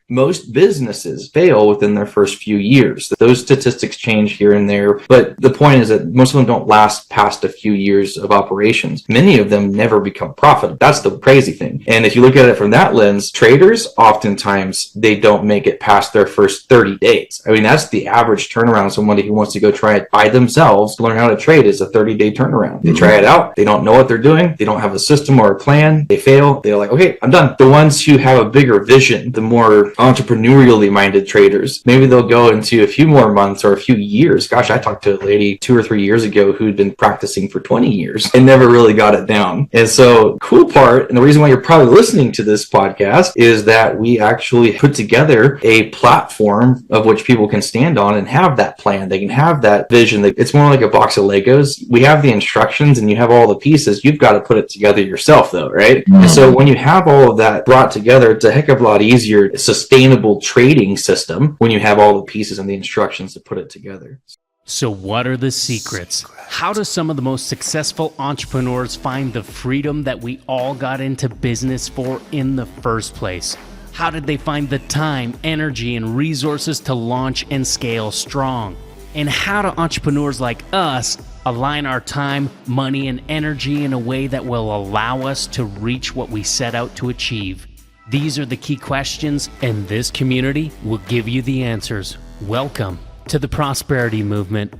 most businesses fail within their first few years. Those statistics change here and there, but the point is that most of them don't last past a few years of operations. Many of them never become profitable. That's the crazy thing. And if you look at it from that lens, traders, oftentimes they don't make it past their first 30 days. I mean, that's the average turnaround. Somebody who wants to go try it by themselves to learn how to trade is a 30-day turnaround. They try it out. They don't know what they're doing. They don't have a system or a plan. They fail. They're like, okay, I'm done. The ones who have a bigger vision, the more entrepreneurially minded traders, maybe they'll go into a few more months or a few years. Gosh, I talked to a lady 2 or 3 years ago who'd been practicing for 20 years and never really got it down. And so cool part, and the reason why you're probably listening to this podcast is that we actually put together a platform of which people can stand on and have that plan. They can have that vision. It's more like a box of Legos. We have the instructions and you have all the pieces. You've got to put it together yourself though, right? And so when you have all of that brought together, it's a heck of a lot easier, sustainable trading system when you have all the pieces and the instructions to put it together. So what are the secrets? How do some of the most successful entrepreneurs find the freedom that we all got into business for in the first place? How did they find the time, energy, and resources to launch and scale strong? And how do entrepreneurs like us align our time, money, and energy in a way that will allow us to reach what we set out to achieve? These are the key questions, and this community will give you the answers. Welcome to the Prosperity Movement.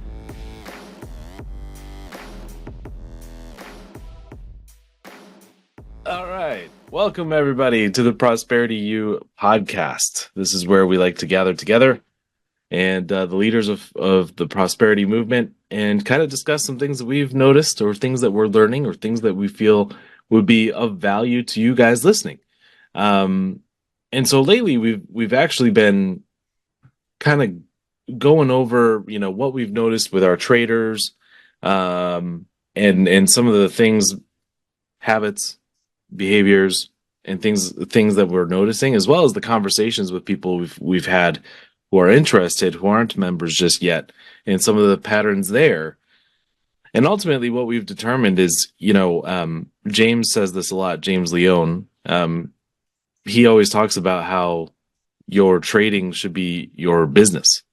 All right. Welcome, everybody, to the Prosperity U podcast. This is where we like to gather together and the leaders of the Prosperity Movement and kind of discuss some things that we've noticed or things that we're learning or things that we feel would be of value to you guys listening. And so lately we've actually been kind of going over, what we've noticed with our traders, and some of the things, habits, behaviors, and things that we're noticing, as well as the conversations with people we've had who are interested, who aren't members just yet, and some of the patterns there. And ultimately, what we've determined is, James says this a lot. James Leone, he always talks about how your trading should be your business.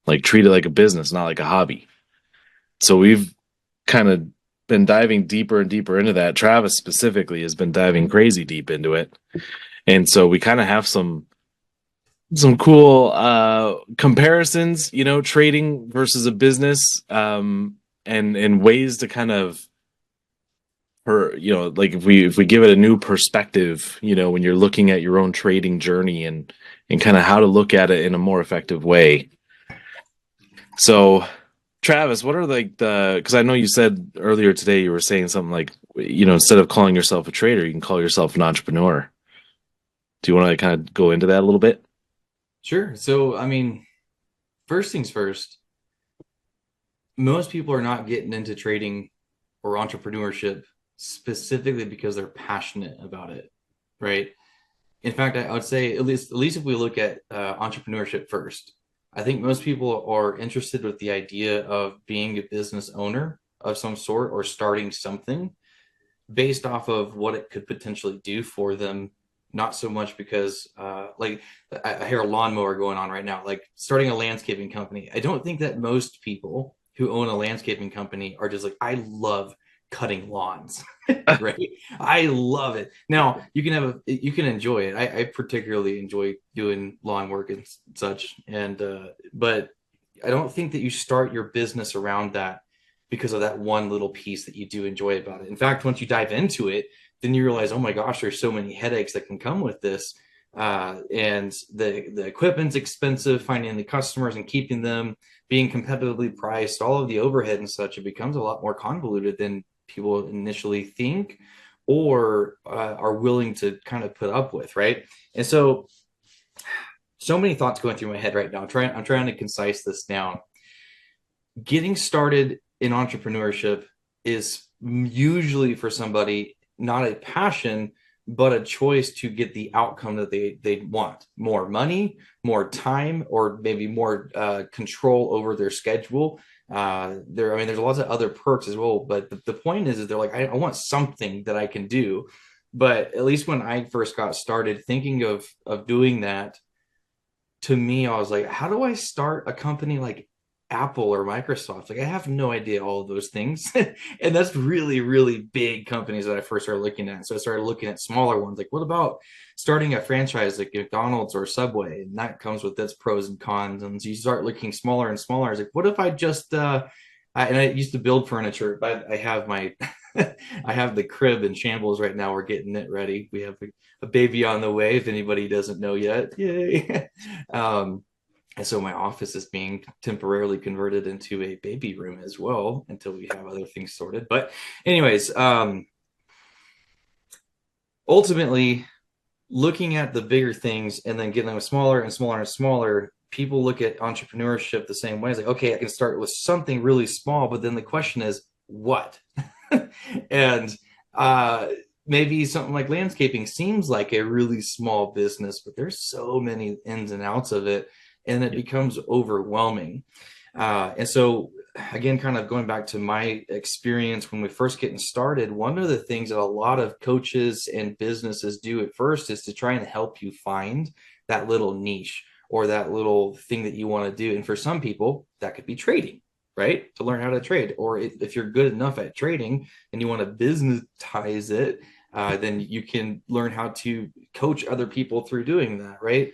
Like, treat it like a business, not like a hobby. So we've kind of been diving deeper and deeper into that. Travis specifically has been diving crazy deep into it. And so we kind of have some cool comparisons, trading versus a business, and ways to kind of, like if we give it a new perspective, when you're looking at your own trading journey and kind of how to look at it in a more effective way. So, Travis, what are because I know you said earlier today, you were saying something like, instead of calling yourself a trader, you can call yourself an entrepreneur. Do you want to kind of go into that a little bit? Sure. So, first things first, most people are not getting into trading or entrepreneurship specifically because they're passionate about it, right? In fact, I would say at least if we look at entrepreneurship first, I think most people are interested with the idea of being a business owner of some sort or starting something based off of what it could potentially do for them. Not so much because like I hear a lawnmower going on right now, like starting a landscaping company. I don't think that most people who own a landscaping company are just like, I love cutting lawns, right? I love it. Now you can enjoy it. I particularly enjoy doing lawn work and such. And, but I don't think that you start your business around that because of that one little piece that you do enjoy about it. In fact, once you dive into it, then you realize, oh my gosh, there's so many headaches that can come with this. And the equipment's expensive, finding the customers and keeping them, being competitively priced, all of the overhead and such, it becomes a lot more convoluted than people initially think or are willing to kind of put up with, right? And so many thoughts going through my head right now. I'm trying to concise this down. Getting started in entrepreneurship is usually for somebody not a passion, but a choice to get the outcome that they want: more money, more time, or maybe more control over their schedule. There's lots of other perks as well, but the point is they're like, I want something that I can do But at least when I first got started thinking of doing that, to me, I was like, how do I start a company like Apple or Microsoft? Like, I have no idea all of those things. And that's really, really big companies that I first started looking at. So I started looking at smaller ones. Like, what about starting a franchise like McDonald's or Subway? And that comes with its pros and cons. And so you start looking smaller and smaller. I was like, what if I just, and I used to build furniture, but I have my, I have the crib in shambles right now. We're getting it ready. We have a baby on the way, if anybody doesn't know yet. Yay. And so my office is being temporarily converted into a baby room as well until we have other things sorted. But anyways, ultimately looking at the bigger things and then getting them smaller and smaller and smaller, people look at entrepreneurship the same way. It's like, okay, I can start with something really small, but then the question is what? And maybe something like landscaping seems like a really small business, but there's so many ins and outs of it, and it becomes overwhelming. And so, again, kind of going back to my experience when we first getting started, one of the things that a lot of coaches and businesses do at first is to try and help you find that little niche or that little thing that you want to do. And for some people, that could be trading, right? To learn how to trade. Or if you're good enough at trading and you want to businessize it, then you can learn how to coach other people through doing that, right?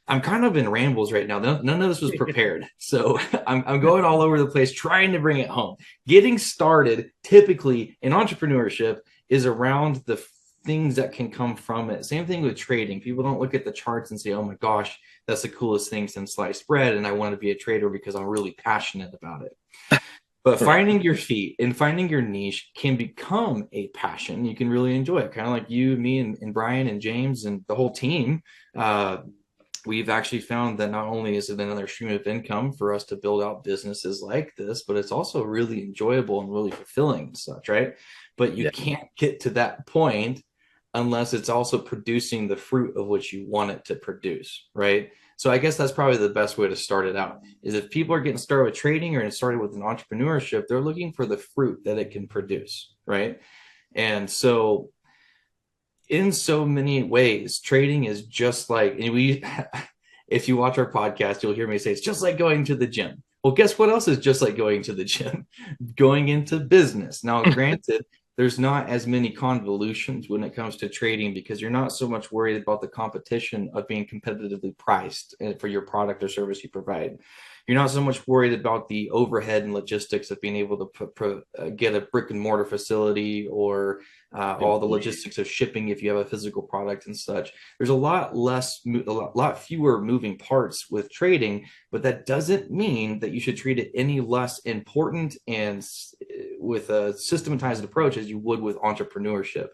I'm kind of in rambles right now. None of this was prepared. So I'm going all over the place trying to bring it home. Getting started typically in entrepreneurship is around the things that can come from it. Same thing with trading. People don't look at the charts and say, oh my gosh, that's the coolest thing since sliced bread. And I want to be a trader because I'm really passionate about it. But finding your feet and finding your niche can become a passion. You can really enjoy it. Kind of like you, me, and Brian and James and the whole team. We've actually found that not only is it another stream of income for us to build out businesses like this, but it's also really enjoyable and really fulfilling and such, right? But you can't get to that point unless it's also producing the fruit of what you want it to produce, right? So I guess that's probably the best way to start it out is if people are getting started with trading or getting started with an entrepreneurship, they're looking for the fruit that it can produce, right? And so in so many ways, trading is just like, and we, if you watch our podcast, you'll hear me say it's just like going to the gym. Well, guess what else is just like going to the gym? Going into business. Now, granted, there's not as many convolutions when it comes to trading because you're not so much worried about the competition of being competitively priced for your product or service you provide. You're not so much worried about the overhead and logistics of being able to get a brick and mortar facility or all the logistics of shipping if you have a physical product and such. There's a lot fewer moving parts with trading, but that doesn't mean that you should treat it any less important and with a systematized approach as you would with entrepreneurship.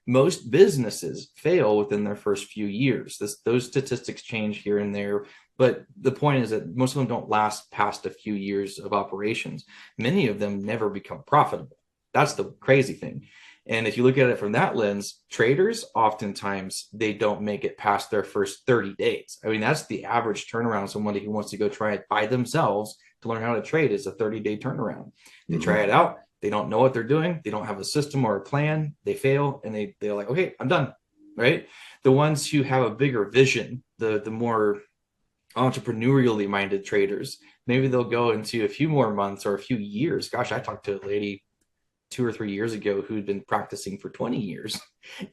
Most businesses fail within their first few years. Those statistics change here and there, but the point is that most of them don't last past a few years of operations. Many of them never become profitable. That's the crazy thing. And if you look at it from that lens, traders, oftentimes they don't make it past their first 30 days. I mean, that's the average turnaround of somebody who wants to go try it by themselves to learn how to trade is a 30-day turnaround. They try it out. They don't know what they're doing. They don't have a system or a plan. They fail and they're like, okay, I'm done, right? The ones who have a bigger vision, the more entrepreneurially minded traders, maybe they'll go into a few more months or a few years. Gosh, I talked to a lady 2 or 3 years ago who'd been practicing for 20 years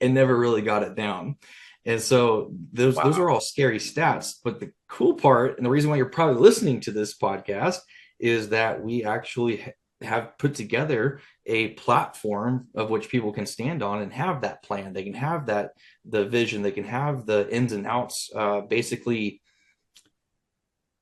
and never really got it down. And so those are all scary stats. But the cool part, and the reason why you're probably listening to this podcast, is that we actually have put together a platform of which people can stand on and have that plan. They can have the vision, they can have the ins and outs, basically.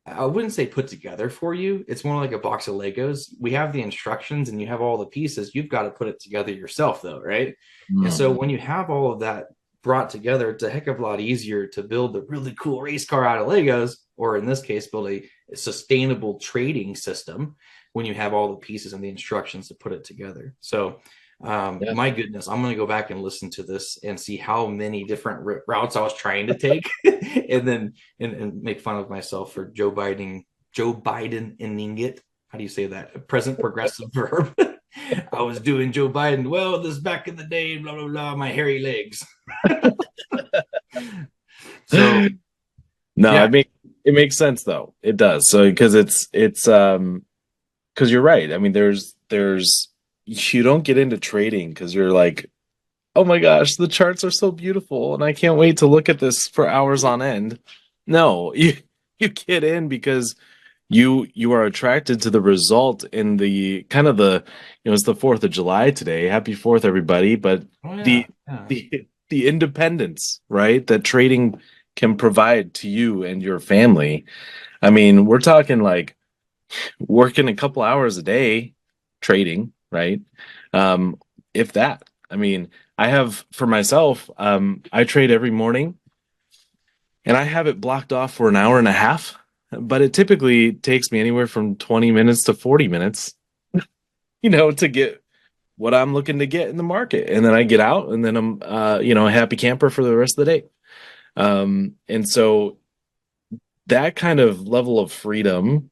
I wouldn't say put together for you. It's more like a box of Legos. We have the instructions and you have all the pieces. You've got to put it together yourself though, right? And so when you have all of that brought together, it's a heck of a lot easier to build a really cool race car out of Legos, or in this case, build a sustainable trading system when you have all the pieces and the instructions to put it together. So my goodness, I'm going to go back and listen to this and see how many different routes I was trying to take and then and make fun of myself for Joe Biden ending it. How do you say that? A present progressive verb. I was doing Joe Biden. Well, this back in the day, blah blah blah. My hairy legs. So No, yeah, it makes sense though. It does. So because it's because you're right. I mean, there's you don't get into trading because you're like, oh my gosh, the charts are so beautiful, and I can't wait to look at this for hours on end. No, you get in because you are attracted to the result in the kind of the it's the 4th of July today. Happy 4th, everybody. But oh yeah, the yeah. the independence, right, that trading can provide to you and your family. I mean, we're talking like working a couple hours a day trading, right? Um, if that. I mean, I have for myself, I trade every morning and I have it blocked off for an hour and a half, but it typically takes me anywhere from 20 minutes to 40 minutes, to get what I'm looking to get in the market. And then I get out and then I'm, a happy camper for the rest of the day. And so that kind of level of freedom,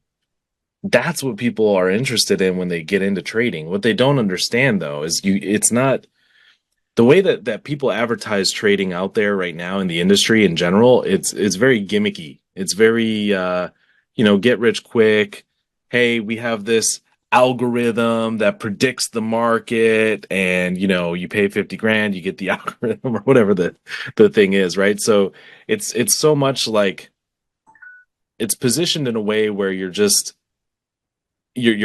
that's what people are interested in when they get into trading. What they don't understand though is it's not the way that people advertise trading out there right now in the industry in general. It's very gimmicky. It's very get rich quick. Hey, we have this algorithm that predicts the market, and you pay 50 grand, you get the algorithm or whatever the thing is, right? So it's so much like it's positioned in a way where you're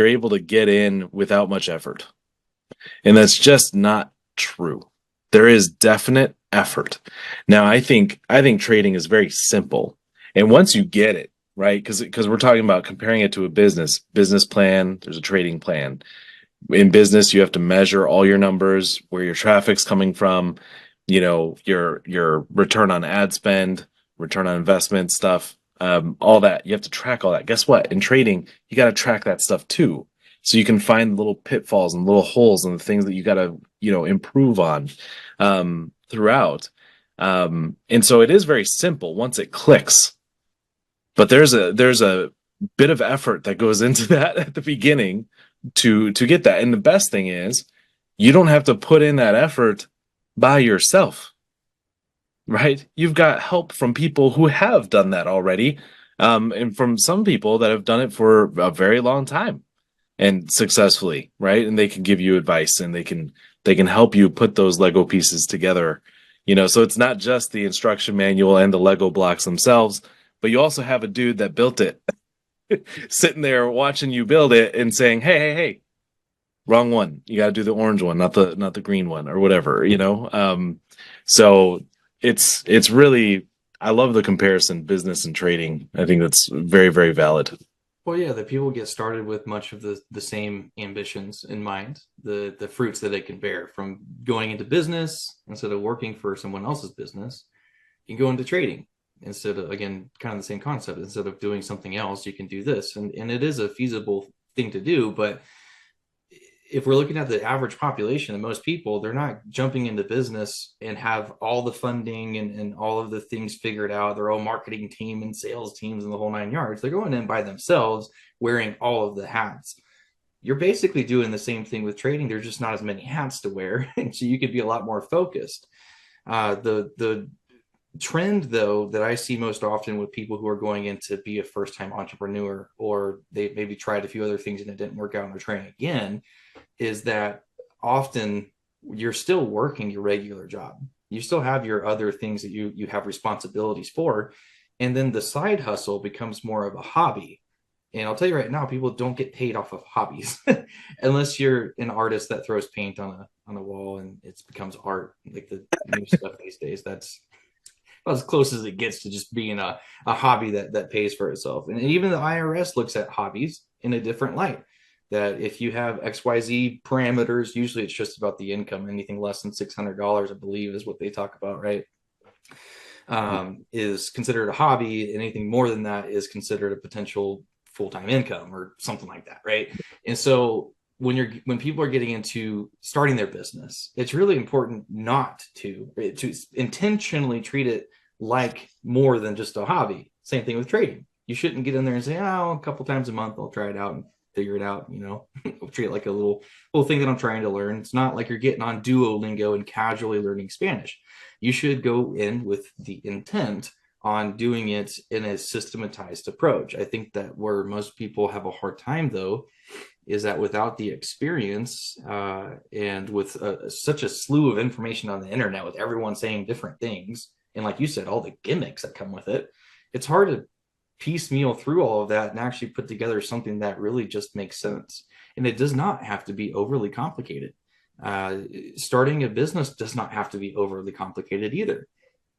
able to get in without much effort. And that's just not true. There is definite effort. Now, I think trading is very simple. And once you get it, right? Because we're talking about comparing it to a business plan, there's a trading plan. In business, you have to measure all your numbers, where your traffic's coming from, your return on ad spend, return on investment stuff, all that. You have to track all that. Guess what? In trading, you got to track that stuff too. So you can find little pitfalls and little holes and the things that you got to, improve on throughout. And so it is very simple once it clicks. But there's a bit of effort that goes into that at the beginning to get that. And the best thing is you don't have to put in that effort by yourself, right? You've got help from people who have done that already, and from some people that have done it for a very long time and successfully, right? And they can give you advice and they can help you put those Lego pieces together. So it's not just the instruction manual and the Lego blocks themselves, but you also have a dude that built it sitting there watching you build it and saying, hey, wrong one. You got to do the orange one, not the green one or whatever. So it's really, I love the comparison, business and trading. I think that's very, very valid. Well, yeah, the people get started with much of the same ambitions in mind, the fruits that they can bear from going into business instead of working for someone else's business. You can go into trading instead of, again, kind of the same concept. Instead of doing something else, you can do this, and it is a feasible thing to do. But if we're looking at the average population of most people, they're not jumping into business and have all the funding and all of the things figured out, their own marketing team and sales teams and the whole 9 yards. They're going in by themselves, wearing all of the hats. You're basically doing the same thing with trading. There's just not as many hats to wear, and so you could be a lot more focused. The trend, though, that I see most often with people who are going in to be a first-time entrepreneur, or they maybe tried a few other things and it didn't work out and they're trying again, is that often you're still working your regular job. You still have your other things that you have responsibilities for. And then the side hustle becomes more of a hobby. And I'll tell you right now, people don't get paid off of hobbies unless you're an artist that throws paint on a wall and it becomes art, like the new stuff these days. That's as close as it gets to just being a hobby that pays for itself. And even the IRS looks at hobbies in a different light. That if you have XYZ parameters, usually it's just about the income. Anything less than $600, I believe, is what they talk about, right? Is considered a hobby. Anything more than that is considered a potential full-time income or something like that, right? And so when people are getting into starting their business, it's really important not to intentionally treat it like more than just a hobby. Same thing with trading. You shouldn't get in there and say, oh, a couple times a month I'll try it out and figure it out, treat it like a little thing that I'm trying to learn. It's not like you're getting on Duolingo and casually learning Spanish. You should go in with the intent on doing it in a systematized approach. I think that where most people have a hard time, though, is that without the experience and with such a slew of information on the internet, with everyone saying different things, and like you said, all the gimmicks that come with it, it's hard to piecemeal through all of that and actually put together something that really just makes sense. And it does not have to be overly complicated. Starting a business does not have to be overly complicated either.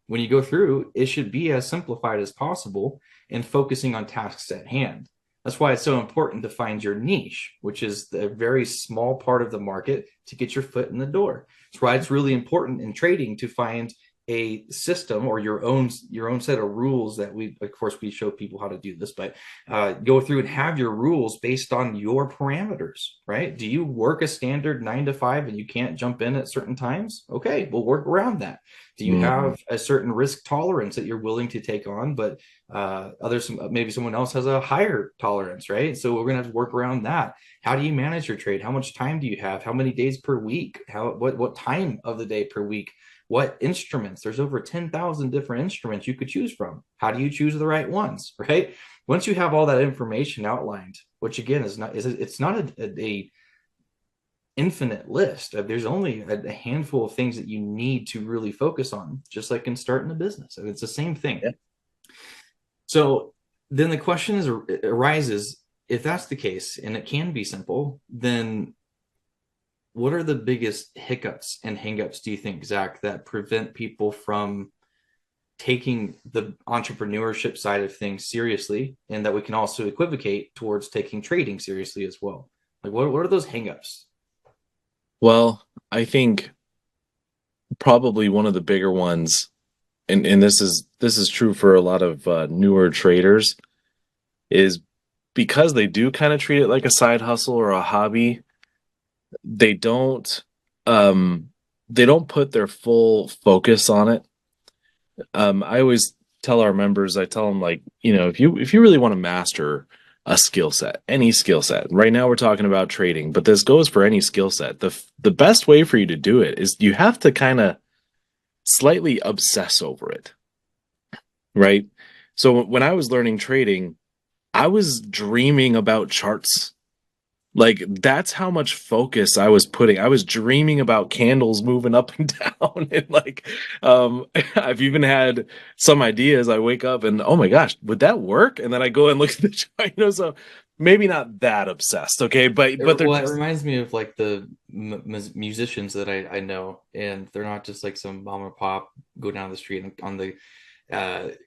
When you go through, it should be as simplified as possible and focusing on tasks at hand. That's why it's so important to find your niche, which is the very small part of the market to get your foot in the door. That's why it's really important in trading to find a system or your own set of rules that we show people how to do this, but go through and have your rules based on your parameters, right? Do you work a standard 9 to 5 and you can't jump in at certain times? Okay, we'll work around that. Do you have a certain risk tolerance that you're willing to take on, but maybe someone else has a higher tolerance, right? So we're gonna have to work around that. How do you manage your trade? How much time do you have? How many days per week? What time of the day per week? What instruments? There's over 10,000 different instruments you could choose from. How do you choose the right ones, right? Once you have all that information outlined, which again it's not a infinite list. There's only a handful of things that you need to really focus on, just like in starting a business. It's the same thing. Yeah. So then the question arises, if that's the case, and it can be simple, then what are the biggest hiccups and hangups, do you think, Zach, that prevent people from taking the entrepreneurship side of things seriously, and that we can also equivocate towards taking trading seriously as well? Like, what are those hangups? Well, I think probably one of the bigger ones, and this is true for a lot of newer traders, is because they do kind of treat it like a side hustle or a hobby. They don't put their full focus on it. I always tell our members, I tell them, like, if you really want to master a skill set, any skill set, right now we're talking about trading, but this goes for any skill set. The best way for you to do it is you have to kind of slightly obsess over it, right? So when I was learning trading, I was dreaming about charts. Like, that's how much focus I was putting. I was dreaming about candles moving up and down. And like, I've even had some ideas. I wake up and, oh my gosh, would that work? And then I go and look at the chart, so maybe not that obsessed. Okay. But it reminds me of like the musicians that I know, and they're not just like some mom or pop go down the street and on the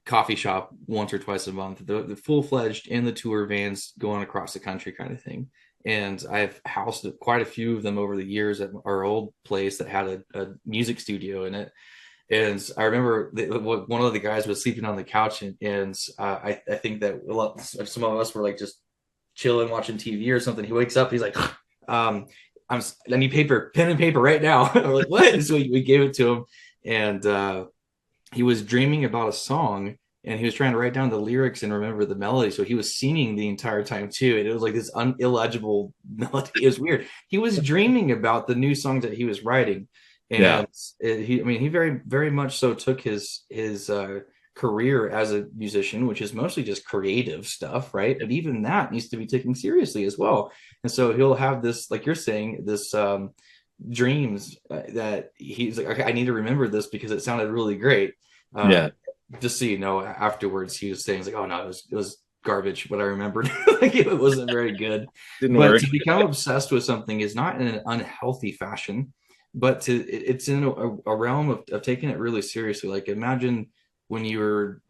coffee shop once or twice a month. The full-fledged in the tour vans going across the country kind of thing. And I've housed quite a few of them over the years at our old place that had a music studio in it. And I remember one of the guys was sleeping on the couch, and I think that some of us were like just chilling, watching TV or something. He wakes up, he's like, I need pen and paper right now. We're like, what? So we gave it to him, and he was dreaming about a song, and he was trying to write down the lyrics and remember the melody. So he was singing the entire time too. And it was like this illegible melody. It was weird. He was dreaming about the new songs that he was writing. And he very, very much so took his career as a musician, which is mostly just creative stuff, right? But even that needs to be taken seriously as well. And so he'll have this, like you're saying, this dreams that he's like, okay, I need to remember this because it sounded really great. Just so you know, afterwards he was saying, he's like, oh no, it was garbage what I remembered. Like, it wasn't very good. Didn't work. To become obsessed with something is not in an unhealthy fashion, but it's in a realm of taking it really seriously. Like, imagine when you were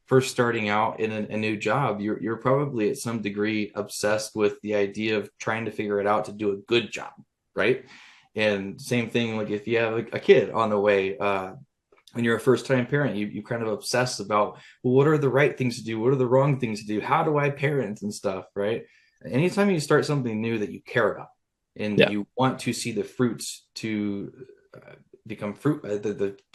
first starting out in a new job, you're probably at some degree obsessed with the idea of trying to figure it out to do a good job, right? And same thing, like if you have a kid on the way, when you're a first-time parent, you kind of obsess about, well, what are the right things to do? What are the wrong things to do? How do I parent and stuff, right? Anytime you start something new that you care about and you want to see the fruits to become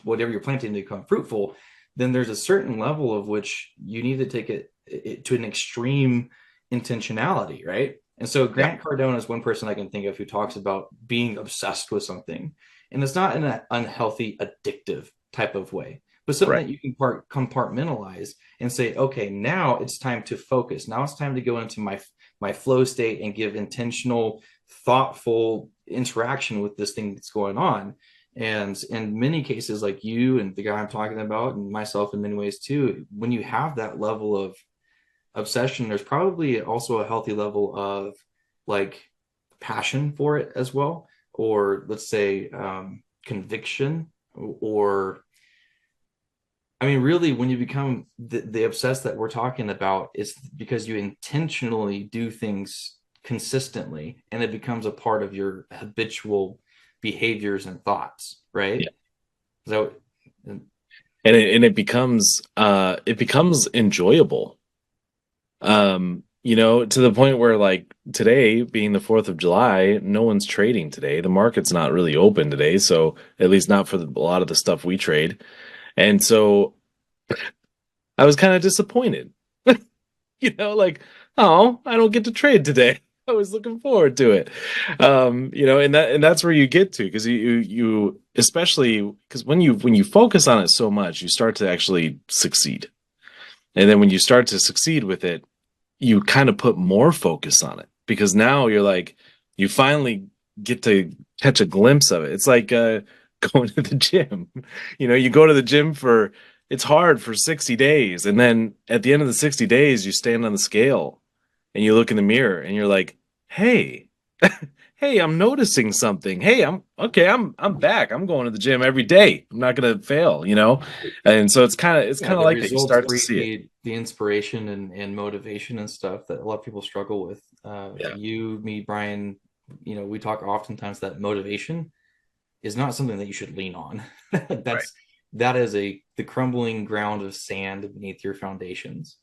whatever you're planting to become fruitful, then there's a certain level of which you need to take it to an extreme intentionality, right? And so Grant Cardone is one person I can think of who talks about being obsessed with something. And it's not in an unhealthy, addictive type of way, but something Right. that you can compartmentalize and say, okay, now it's time to focus. Now it's time to go into my flow state and give intentional, thoughtful interaction with this thing that's going on. And in many cases, like you and the guy I'm talking about, and myself in many ways too, when you have that level of obsession, there's probably also a healthy level of like passion for it as well, or let's say conviction, or I mean, really, when you become the obsessed that we're talking about, it's because you intentionally do things consistently and it becomes a part of your habitual behaviors and thoughts, right? Yeah. So, And it becomes enjoyable. You know, to the point where like today being the 4th of July, no one's trading today. The market's not really open today, so at least not for a lot of the stuff we trade. And so I was kind of disappointed. You know, like, oh, I don't get to trade today. I was looking forward to it. You know, and that's where you get to, because you especially because when you focus on it so much, you start to actually succeed. And then when you start to succeed with it, you kind of put more focus on it, because now you're like, you finally get to catch a glimpse of it. It's like going to the gym. You know, you go to the gym for, it's hard for 60 days. And then at the end of the 60 days, you stand on the scale and you look in the mirror and you're like, hey, hey, I'm noticing something. Hey, I'm okay. I'm back. I'm going to the gym every day. I'm not gonna fail, you know? And so it's yeah, kind of the like that. You results start to breed see it. the inspiration and motivation and stuff that a lot of people struggle with. Yeah. You, me, Brian, we talk oftentimes that motivation is not something that you should lean on. Right. That is the crumbling ground of sand beneath your foundations.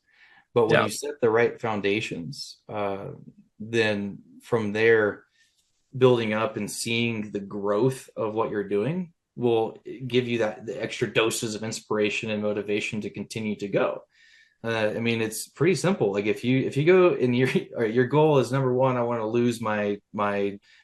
But when Yeah. you set the right foundations, then from there, building up and seeing the growth of what you're doing will give you that the extra doses of inspiration and motivation to continue to go. I mean, it's pretty simple. Like if you go and your goal is number one, I want to lose my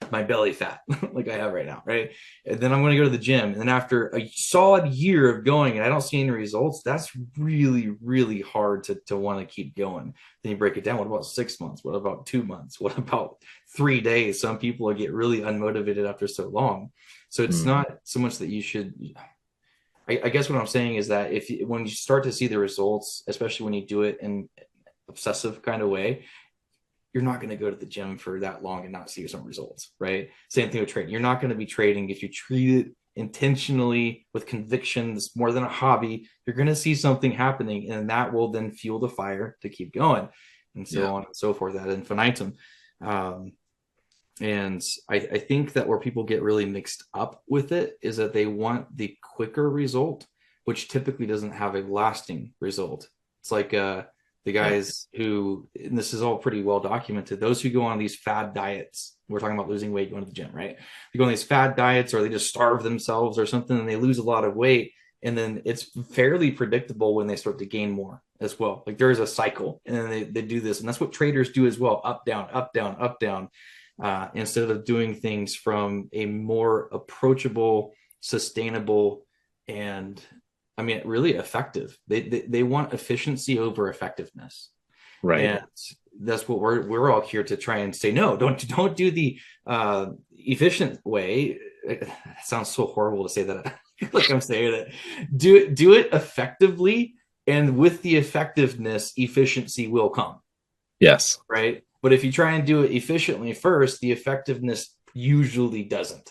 belly fat like I have right now, right? And then I'm going to go to the gym, and then after a solid year of going and I don't see any results, that's really really hard to want to keep going. Then you break it down. What about 6 months? What about 2 months? What about 3 days? Some people get really unmotivated after so long. So it's Mhm. not so much that you should. I guess what I'm saying is that when you start to see the results, especially when you do it in obsessive kind of way, you're not going to go to the gym for that long and not see some results, right? Same thing with trading. You're not going to be trading if you treat it intentionally with conviction. It's more than a hobby. You're going to see something happening, and that will then fuel the fire to keep going, and Yeah. so on and so forth ad infinitum. Um, and I think that where people get really mixed up with it is that they want the quicker result, which typically doesn't have a lasting result. It's like the Yeah. guys who, and this is all pretty well documented, those who go on these fad diets. We're talking about losing weight, going to the gym, right? They go on these fad diets, or they just starve themselves or something, and they lose a lot of weight. And then it's fairly predictable when they start to gain more as well. Like there is a cycle, and then they do this. And that's what traders do as well: up, down, up, down, up, down, instead of doing things from a more approachable, sustainable, and I mean, really effective. They want efficiency over effectiveness, Right. and that's what we're all here to try and say. No, don't do the efficient way. It sounds so horrible to say that. Like I'm saying it. Do it effectively, and with the effectiveness, efficiency will come. Yes. Right? But if you try and do it efficiently first, the effectiveness usually doesn't.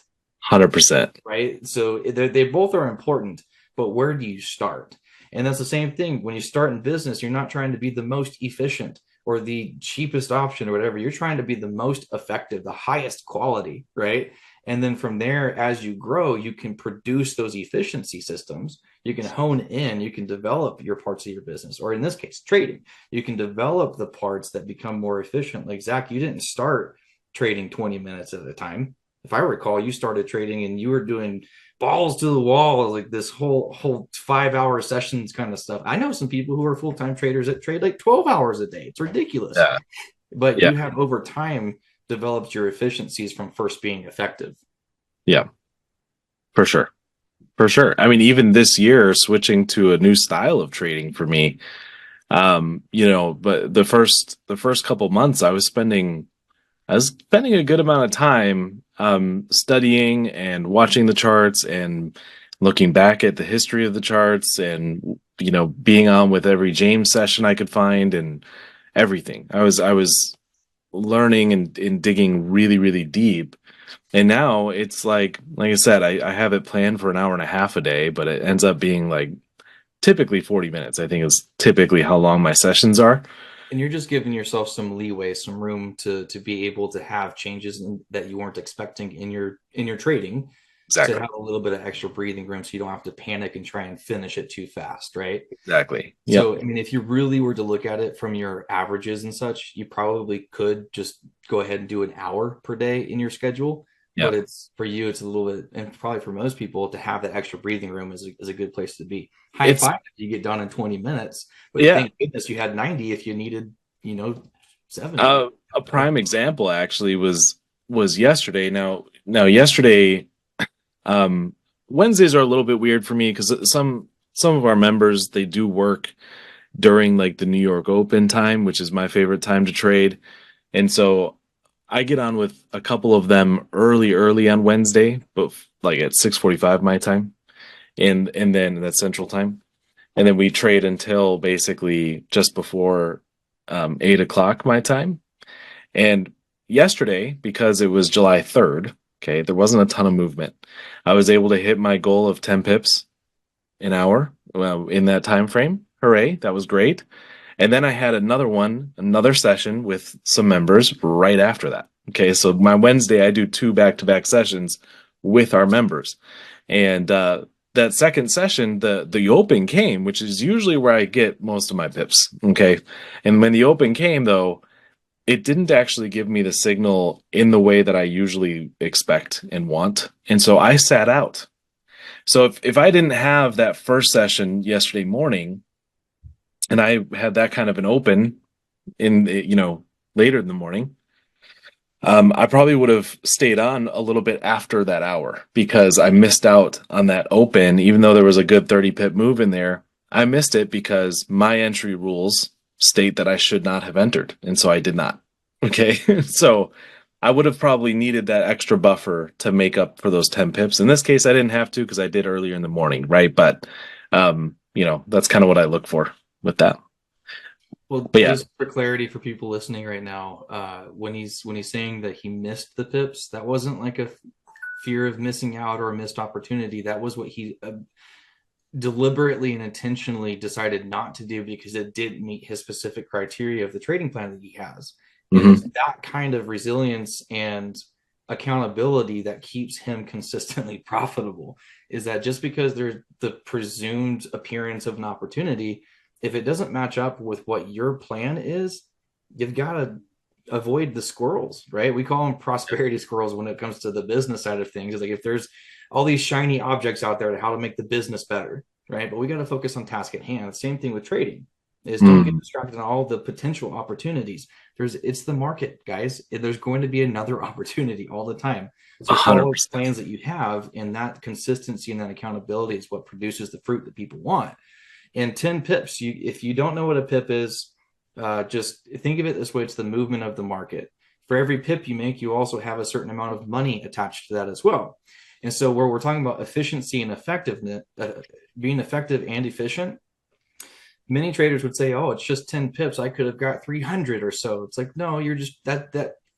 100%. Right? So they both are important, but where do you start? And that's the same thing when you start in business. You're not trying to be the most efficient or the cheapest option or whatever. You're trying to be the most effective, the highest quality, right? And then from there, as you grow, you can produce those efficiency systems. You can hone in, you can develop your parts of your business, or in this case, trading. You can develop the parts that become more efficient. Like Zach, you didn't start trading 20 minutes at a time. If I recall, you started trading and you were doing balls to the wall, like this whole 5 hour sessions kind of stuff. I know some people who are full-time traders that trade like 12 hours a day. It's ridiculous. Yeah. but Yeah. you have over time developed your efficiencies from first being effective. Yeah, for sure. For sure. I mean, even this year, switching to a new style of trading for me, but the first couple months I was spending a good amount of time studying and watching the charts and looking back at the history of the charts and being on with every James session I could find and everything. I was learning and digging really, really deep. And now it's like I said, I have it planned for an hour and a half a day, but it ends up being like typically 40 minutes. I think is typically how long my sessions are. And you're just giving yourself some leeway, some room to be able to have changes that you weren't expecting in your trading, to Exactly. have a little bit of extra breathing room so you don't have to panic and try and finish it too fast, right? Exactly. Yep. So, I mean, if you really were to look at it from your averages and such, you probably could just go ahead and do an hour per day in your schedule. But Yep. it's for you, it's a little bit, and probably for most people, to have that extra breathing room is a good place to be. High It's five if you get done in 20 minutes, but yeah. thank goodness you had 90 if you needed, 70. A prime example actually was yesterday. Now yesterday, um, Wednesdays are a little bit weird for me because some of our members they do work during like the New York Open time, which is my favorite time to trade. And so I get on with a couple of them early on Wednesday, but like at 6:45 my time, and then that's Central Time, and then we trade until basically just before 8 o'clock my time. And yesterday, because it was July 3rd, okay, there wasn't a ton of movement. I was able to hit my goal of 10 pips an hour in that time frame. Hooray, that was great. And then I had another session with some members right after that. Okay, so my Wednesday, I do two back-to-back sessions with our members. And that second session, the open came, which is usually where I get most of my pips. Okay. And when the open came, though, it didn't actually give me the signal in the way that I usually expect and want. And so I sat out. So if I didn't have that first session yesterday morning, and I had that kind of an open in later in the morning, I probably would have stayed on a little bit after that hour because I missed out on that open, even though there was a good 30 pip move in there. I missed it because my entry rules state that I should not have entered, and so I did not. Okay, so I would have probably needed that extra buffer to make up for those 10 pips. In this case, I didn't have to because I did earlier in the morning, right? But that's kind of what I look for with that. Well, But yeah, just for clarity for people listening right now, when he's saying that he missed the pips, that wasn't like a fear of missing out or a missed opportunity. That was what he deliberately and intentionally decided not to do because it didn't meet his specific criteria of the trading plan that he has. And hmm it's that kind of resilience and accountability that keeps him consistently profitable. Is that just because there's the presumed appearance of an opportunity, if it doesn't match up with what your plan is, you've got to avoid the squirrels, right? We call them prosperity squirrels when it comes to the business side of things. It's like if there's all these shiny objects out there to how to make the business better, right? But we got to focus on task at hand. Same thing with trading is don't get distracted on all the potential opportunities. It's the market, guys. There's going to be another opportunity all the time. So follow 100%. plans that you have, and that consistency and that accountability is what produces the fruit that people want. And 10 pips, if you don't know what a pip is, just think of it this way: it's the movement of the market. For every pip you make, you also have a certain amount of money attached to that as well. And so, where we're talking about efficiency and effectiveness, being effective and efficient, many traders would say, "Oh, it's just 10 pips. I could have got 300 or so." It's like, no, you're just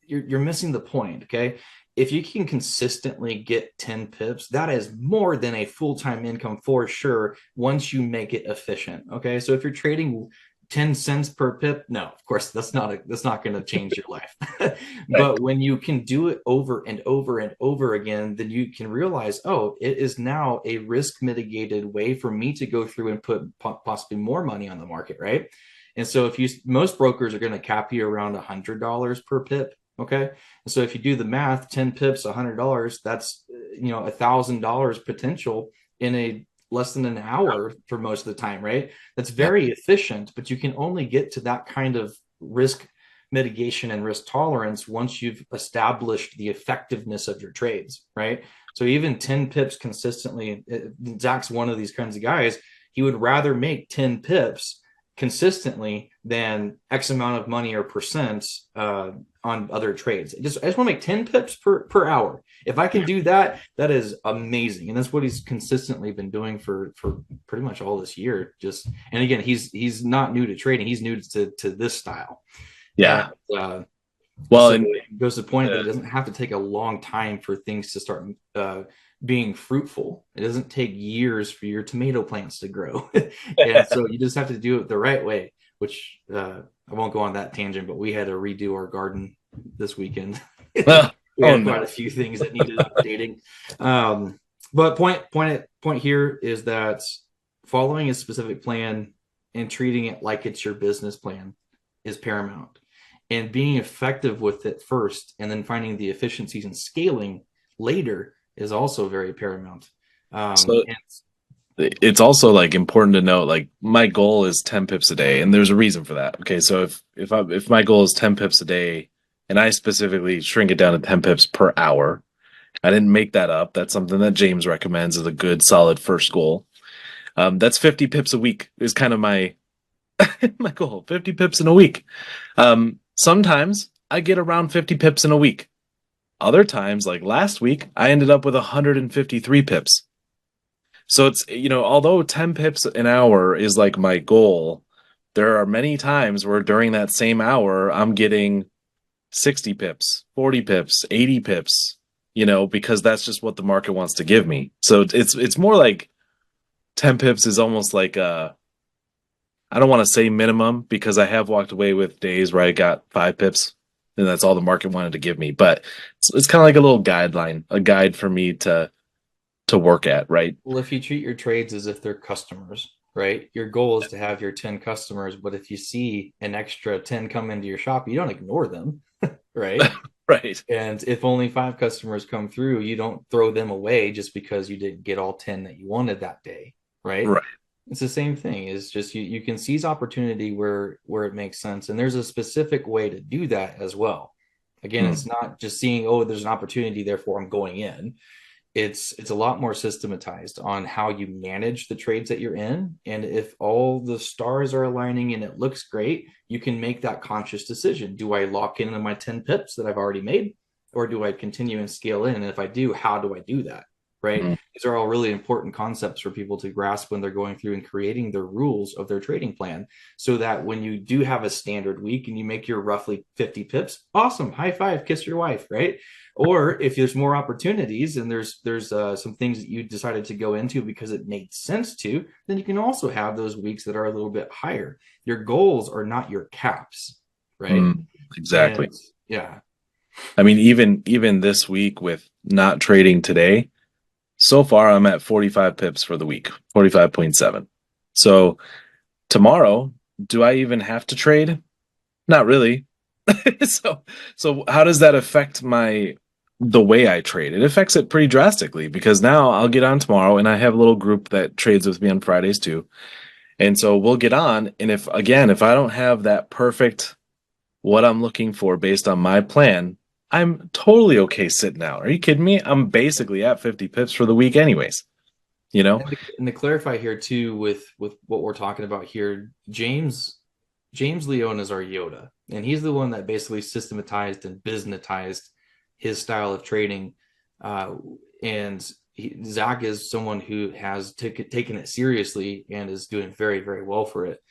you're missing the point. Okay, if you can consistently get 10 pips, that is more than a full-time income for sure once you make it efficient. Okay, so if you're trading 10 cents per pip, no, of course that's not going to change your life. Right. But when you can do it over and over and over again, then you can realize, oh, it is now a risk mitigated way for me to go through and put possibly more money on the market, right? And so if most brokers are going to cap you around $100 per pip. Okay. And so if you do the math, 10 pips, $100, that's, $1,000 potential in a less than an hour for most of the time, right? That's Yeah. very efficient, but you can only get to that kind of risk mitigation and risk tolerance once you've established the effectiveness of your trades, right? So even 10 pips consistently, Zach's one of these kinds of guys. He would rather make 10 pips consistently than X amount of money or percent on other trades. I just want to make 10 pips per hour. If I can do that, that is amazing. And that's what he's consistently been doing for pretty much all this year. Just, and again, he's not new to trading. He's new to this style. Yeah. And, well, so and it goes to the point that it doesn't have to take a long time for things to start being fruitful. It doesn't take years for your tomato plants to grow. And so you just have to do it the right way, which I won't go on that tangent, but we had to redo our garden this weekend. We had quite a few things that needed updating. But point here is that following a specific plan and treating it like it's your business plan is paramount. And being effective with it first and then finding the efficiencies and scaling later is also very paramount. So it's also like important to note, like my goal is 10 pips a day, and there's a reason for that. Okay, so if my goal is 10 pips a day, and I specifically shrink it down to 10 pips per hour, I didn't make that up. That's something that James recommends as a good solid first goal. That's 50 pips a week is kind of my my goal. 50 pips in a week. Sometimes I get around 50 pips in a week. Other times, like last week, I ended up with 153 pips. So it's, although 10 pips an hour is like my goal, there are many times where during that same hour, I'm getting 60 pips, 40 pips, 80 pips, because that's just what the market wants to give me. So it's more like 10 pips is almost like I don't want to say minimum, because I have walked away with days where I got 5 pips and that's all the market wanted to give me. But it's kind of like a little guideline, a guide for me to work at, right? Well, if you treat your trades as if they're customers, right? Your goal is to have your 10 customers, but if you see an extra 10 come into your shop, you don't ignore them, right? Right. And if only 5 customers come through, you don't throw them away just because you didn't get all 10 that you wanted that day, right? Right. It's the same thing. It's just you can seize opportunity where it makes sense, and there's a specific way to do that as well. Again, it's not just seeing, oh, there's an opportunity, therefore I'm going in. It's a lot more systematized on how you manage the trades that you're in, and if all the stars are aligning and it looks great, you can make that conscious decision. Do I lock in on my 10 pips that I've already made, or do I continue and scale in? And if I do, how do I do that? Right? These are all really important concepts for people to grasp when they're going through and creating their rules of their trading plan, so that when you do have a standard week and you make your roughly 50 pips, awesome, high five, kiss your wife, right? Or if there's more opportunities and there's some things that you decided to go into because it made sense to, then you can also have those weeks that are a little bit higher. Your goals are not your caps, right? Exactly. And, yeah. I mean, even this week with not trading today, so far, I'm at 45 pips for the week, 45.7. So tomorrow, do I even have to trade? Not really. So how does that affect the way I trade? It affects it pretty drastically, because now I'll get on tomorrow and I have a little group that trades with me on Fridays too. And so we'll get on. And if I don't have that perfect, what I'm looking for based on my plan, I'm totally okay sitting out. Are you kidding me? I'm basically at 50 pips for the week anyways, And to clarify here too, with what we're talking about here, James Leone is our Yoda, and he's the one that basically systematized and businessized his style of trading. Zach is someone who has taken it seriously and is doing very, very well for it.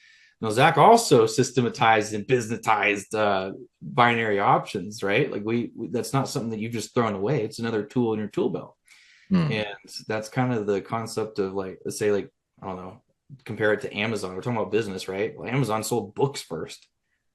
Now, Zach also systematized and businessized binary options, right? Like that's not something that you've just thrown away. It's another tool in your tool belt. And that's kind of the concept of, like, let's say, like, I don't know, compare it to Amazon. We're talking about business, right? Well, Amazon sold books first,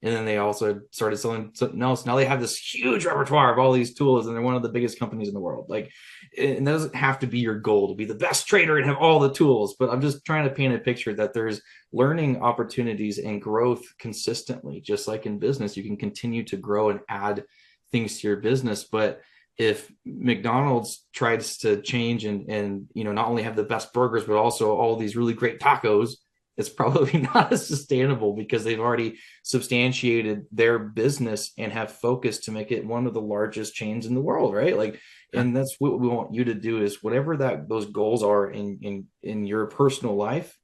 and then they also started selling something else. Now they have this huge repertoire of all these tools, and they're one of the biggest companies in the world. Like, and that doesn't have to be your goal to be the best trader and have all the tools, but I'm just trying to paint a picture that there's learning opportunities and growth consistently. Just like in business, you can continue to grow and add things to your business. But if McDonald's tries to change and not only have the best burgers, but also all these really great tacos, it's probably not as sustainable because they've already substantiated their business and have focused to make it one of the largest chains in the world, right? Like, and that's what we want you to do is whatever those goals are in your personal life,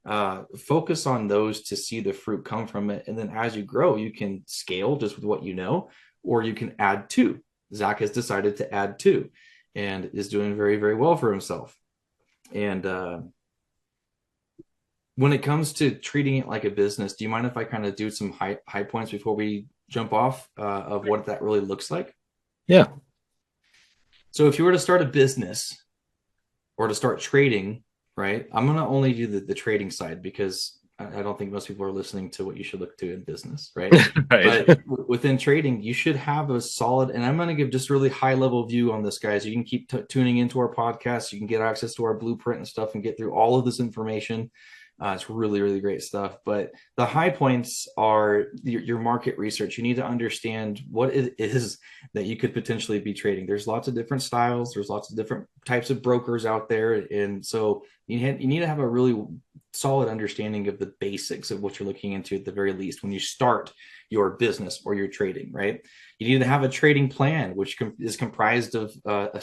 focus on those to see the fruit come from it. And then as you grow, you can scale just with what you know, or you can add to. Zach has decided to add to and is doing very, very well for himself. And when it comes to treating it like a business, do you mind if I kind of do some high points before we jump off of what that really looks like? Yeah. So if you were to start a business or to start trading, right? I'm going to only do the trading side because I don't think most people are listening to what you should look to in business, right? Right. But within trading, you should have a solid, and I'm going to give just really high level view on this, guys. You can keep tuning into our podcast. You can get access to our blueprint and stuff and get through all of this information. It's really, really great stuff. But the high points are your market research. You need to understand what it is that you could potentially be trading. There's lots of different styles. There's lots of different types of brokers out there. And so you need to have a really solid understanding of the basics of what you're looking into at the very least when you start your business or your trading, right? You need to have a trading plan, which is comprised of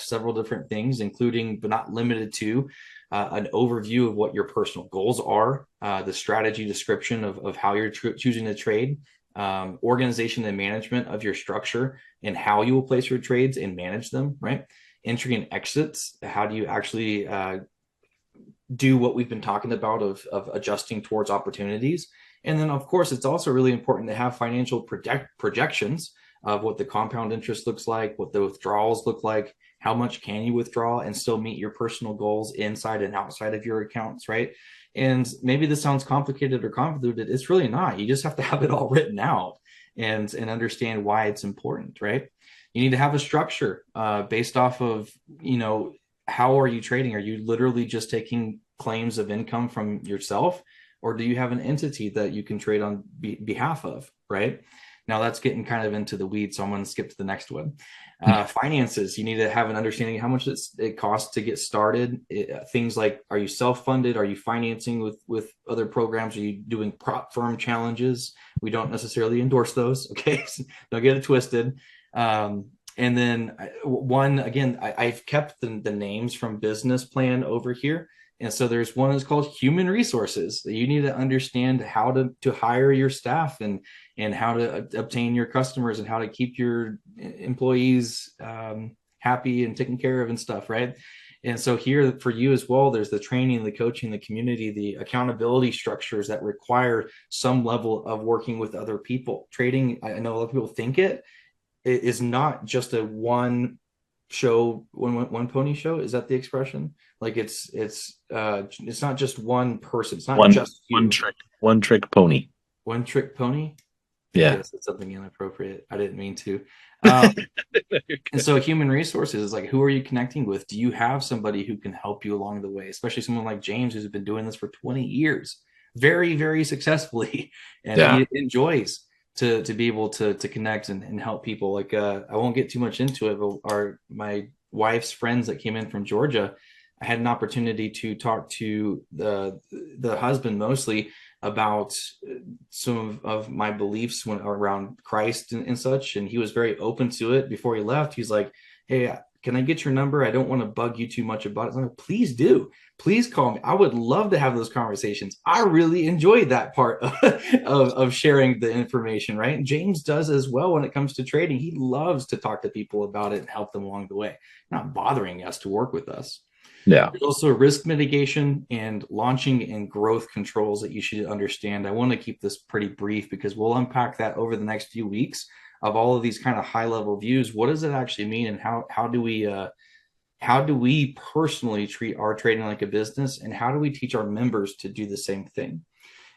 several different things, including but not limited to an overview of what your personal goals are, the strategy description of how you're choosing to trade, organization and management of your structure and how you will place your trades and manage them, right? Entry and exits. How do you actually do what we've been talking about of adjusting towards opportunities? And then, of course, it's also really important to have financial projections of what the compound interest looks like, what the withdrawals look like, how much can you withdraw and still meet your personal goals inside and outside of your accounts, right? And maybe this sounds complicated or convoluted. It's really not. You just have to have it all written out and understand why it's important, right? You need to have a structure based off of, how are you trading? Are you literally just taking claims of income from yourself? Or do you have an entity that you can trade on behalf of, right? Now that's getting kind of into the weeds, so I'm going to skip to the next one. Finances, you need to have an understanding of how much it costs to get started. Things like, are you self-funded? Are you financing with other programs? Are you doing prop firm challenges? We don't necessarily endorse those, okay? So don't get it twisted. And then I've kept the names from business plan over here. And so there's one that's called human resources. You need to understand how to hire your staff and how to obtain your customers and how to keep your employees happy and taken care of and stuff, right? And so here for you as well, there's the training, the coaching, the community, the accountability structures that require some level of working with other people. Trading, I know a lot of people think it is not just a one pony show. Is that the expression? Like it's not just one person. It's not just one trick pony. One trick pony. Yeah, I guess it's something inappropriate. I didn't mean to. And so human resources is like, who are you connecting with? Do you have somebody who can help you along the way? Especially someone like James, who's been doing this for 20 years, very, very successfully, and he enjoys to be able to connect and help people. Like I won't get too much into it, but my wife's friends that came in from Georgia, I had an opportunity to talk to the husband mostly about some of my beliefs around Christ and such, and he was very open to it. Before he left, he's like, "Hey, can I get your number? I don't want to bug you too much about it." I'm like, "Please do. Please call me. I would love to have those conversations." I really enjoyed that part of sharing the information, right? And James does as well when it comes to trading. He loves to talk to people about it and help them along the way, not bothering us to work with us. Yeah. There's also risk mitigation and launching and growth controls that you should understand. I want to keep this pretty brief because we'll unpack that over the next few weeks of all of these kind of high level views. What does it actually mean, and how do we personally treat our trading like a business, and how do we teach our members to do the same thing?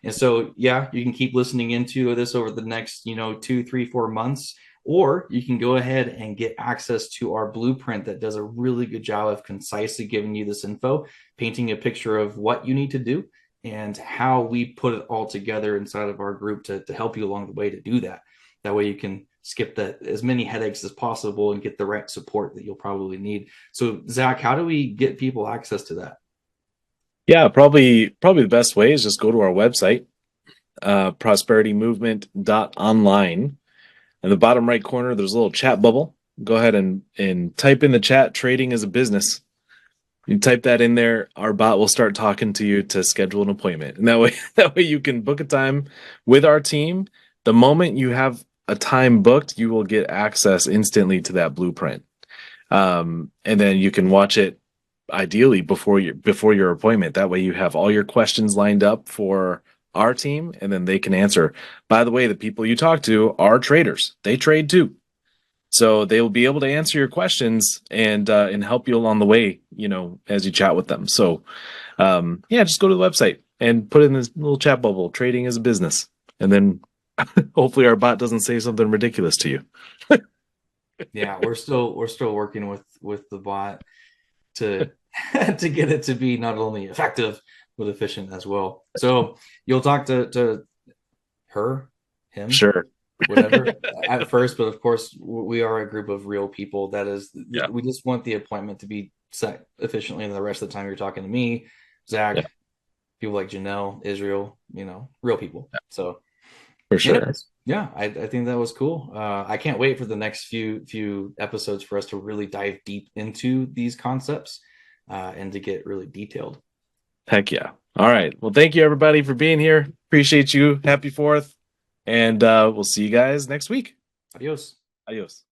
And so, yeah, you can keep listening into this over the next 2, 3, 4 months. Or you can go ahead and get access to our blueprint that does a really good job of concisely giving you this info, painting a picture of what you need to do and how we put it all together inside of our group to help you along the way to do that. That way you can skip as many headaches as possible and get the right support that you'll probably need. So, Zach, how do we get people access to that? Yeah, probably the best way is just go to our website, prosperitymovement.online. In the bottom right corner, there's a little chat bubble. Go ahead and type in the chat, trading as a business. You type that in there, our bot will start talking to you to schedule an appointment. And that way you can book a time with our team. The moment you have a time booked, you will get access instantly to that blueprint. And then you can watch it ideally before your appointment. That way you have all your questions lined up for our team, and then they can answer. By the way, the people you talk to are traders. They trade too. So they will be able to answer your questions and help you along the way, as you chat with them. So just go to the website and put in this little chat bubble, trading as a business. And then hopefully our bot doesn't say something ridiculous to you. Yeah, we're still working with the bot to to get it to be not only effective but efficient as well. So you'll talk to her, him, Sure. whatever at first, but of course we are a group of real people. That is, Yeah. we just want the appointment to be set efficiently, and the rest of the time you're talking to me, Zach, people like Janelle, Israel, real people. So For sure. I think that was cool. I can't wait for the next few episodes for us to really dive deep into these concepts and to get really detailed. Heck yeah. All right. Well, thank you everybody for being here. Appreciate you. Happy 4th. And we'll see you guys next week. Adios. Adios.